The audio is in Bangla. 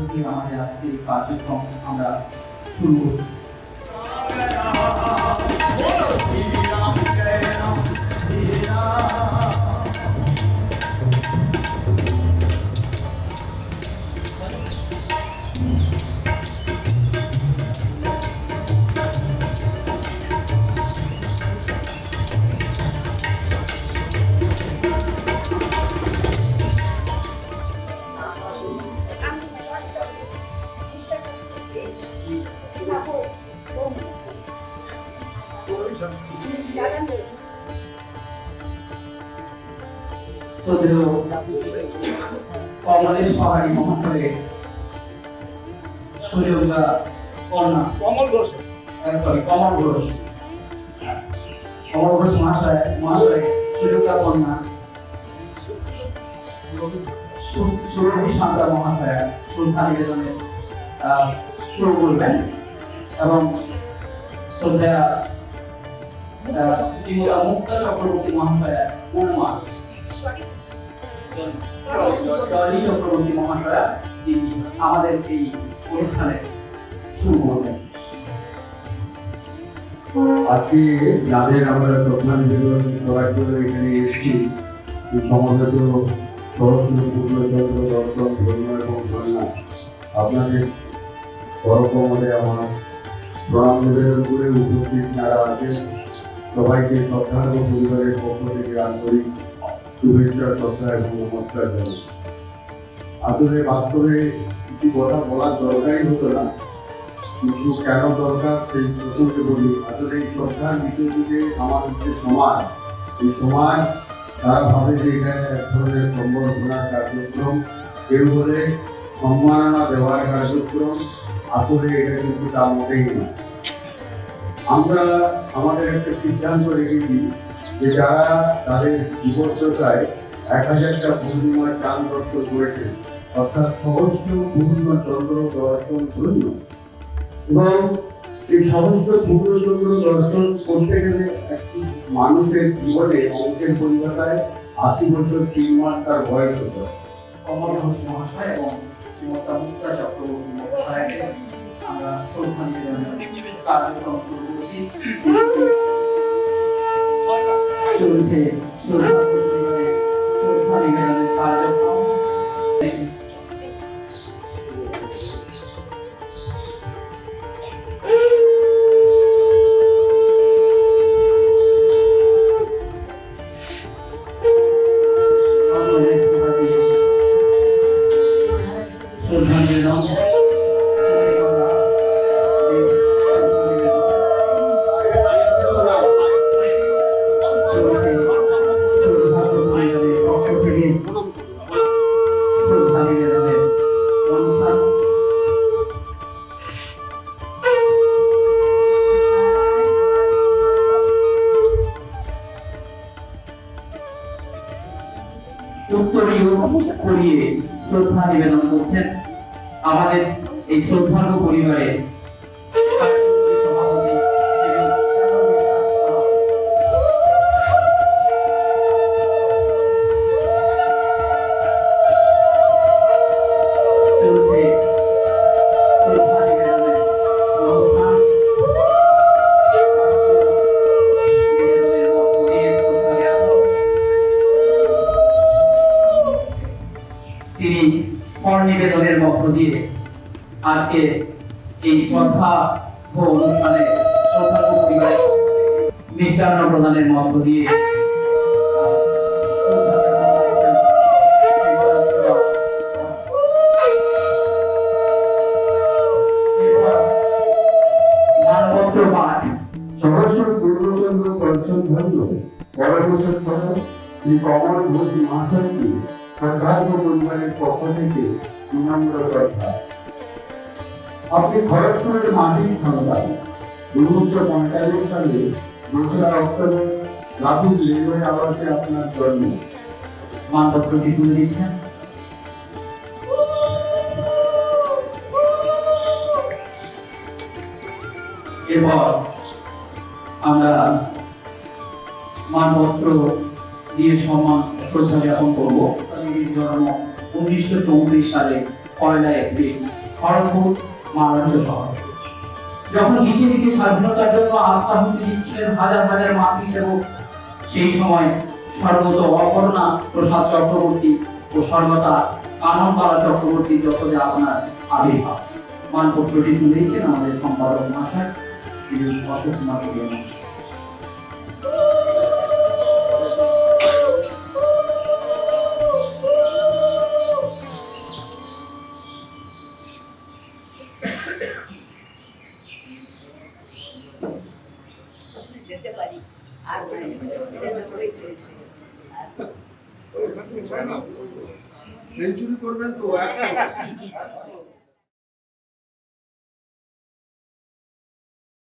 থেকে আমাদের আজকের এই কার্যক্রম আমরা শুরু করি। কমলেশ পাহাড়ি মহাশয়ের সুযোগা কন্যা কমল ঘোষ মহাশয় সুযোগা কন্যা সুরভি শান্তা মহাশয়া শ্রদ্ধা নিবেদনের শুরু করবেন এবং শ্রদ্ধা শ্রীমতী মুক্তা চক্রবর্তী মহাশয়া উমা জলি চক্রবর্তী মহাশয়া তিনি আমাদের এই অনুষ্ঠানে শুরু করবেন। আজকে যাদের আমরা শ্রদ্ধা নিবেদন করার জন্য এখানে এসেছি সমাজত সরস্বতী পূর্ণচন্দ্র দর্শন ধর্ম এবং কন্যা আপনাদের পরকমলে আমার প্রণাম নিবেদন করে উপস্থিত যারা আছেন সবাইকে শ্রদ্ধা এবং পরিবারের পক্ষ থেকে আন্তরিক শুভেচ্ছা শ্রদ্ধা এবং নমস্কার জানাই। আসলে বাস্তবে কিছু কথা বলার দরকারই হতো না, কিন্তু কেন দরকার সেই প্রসঙ্গে বলি। আসলে এই শ্রদ্ধার বিষয়টিতে আমাদের যে সমাজ, এই সমাজ তারা ভাবে যে এখানে এক ধরনের সম্বর্ধনার কার্যক্রম, কেউ বলে সম্মাননা দেওয়ার কার্যক্রম, আসলে এটা কিন্তু তা মোটেই না। আমরা আমাদের একটা সিদ্ধান্ত রেখেছি যে যারা তাদের জীবদ্দশায় 1000টা পূর্ণিমার চাঁদ দর্শন করেছে, অর্থাৎ সহস্র পূর্ণচন্দ্র দর্শন ধন্য, এবং এই সমস্ত পূর্ণচন্দ্র দর্শন করতে গেলে একটি মানুষের জীবনে অঙ্কের পরিভাষায় 80 বছর 3 মাস তার বয়স হতো। কমল ঘোষ মহাশয় এবং শ্রীমতী মুক্তা চক্রবর্তী মহাশয়কে আমরা শ্রদ্ধা নিবেদনের কার্যক্রম শুরু করছি। চলছে শ্রদ্ধা নিবেদনের কার্যক্রম। শ্রদ্ধা নিবেদন করিয়ে শ্রদ্ধা নিবেদন করছেন আমাদের এই শ্রদ্ধার্ঘ পরিবারের সভাপতি তিনি ফল নিবেদনের মধ্য দিয়ে আজকে এই শ্রদ্ধা অনুষ্ঠানে শ্রদ্ধা পরিবারে মিষ্টান্ন প্রদানের মধ্য দিয়ে মানপত্র পাঠ সহস্র পূর্ণচন্দ্র দর্শন ধন্য পরমেশ্বর শ্রী কমল ঘোষ মহাশয়কে শ্রদ্ধার্ঘ পরিবারের পক্ষ থেকে বিনম্র শ্রদ্ধা। আপনি খড়গপুরের মাটির সন্তান। 1945 সালে 2রা অক্টোবর লাভুর রেলওয়ে আবাসে আপনার জন্ম। মানপত্রটি তুলে দিচ্ছেন। এরপর আমরা মানপত্র দিয়ে সম্মান শ্রদ্ধা জ্ঞাপন করবো। জন্ম 1934 সালে 1 এপ্রিল খড়গপুর মহারাষ্ট্র শহর। যখন দিকে দিকে স্বাধীনতার জন্য আত্মাহুতি দিচ্ছিলেন হাজার হাজার মাতৃ সেবক, সেই সময় স্বর্গত অপর্ণা প্রসাদ চক্রবর্তী ও স্বর্গতা কাননবালা চক্রবর্তীর যত যে আপনার আবির্ভাব। মানপত্রটি তুলেছেন আমাদের সম্পাদক মহাশয় শ্রী অশোক কুমার প্রিয়। যেতে পারি আর সেঞ্চুরি করবেন তো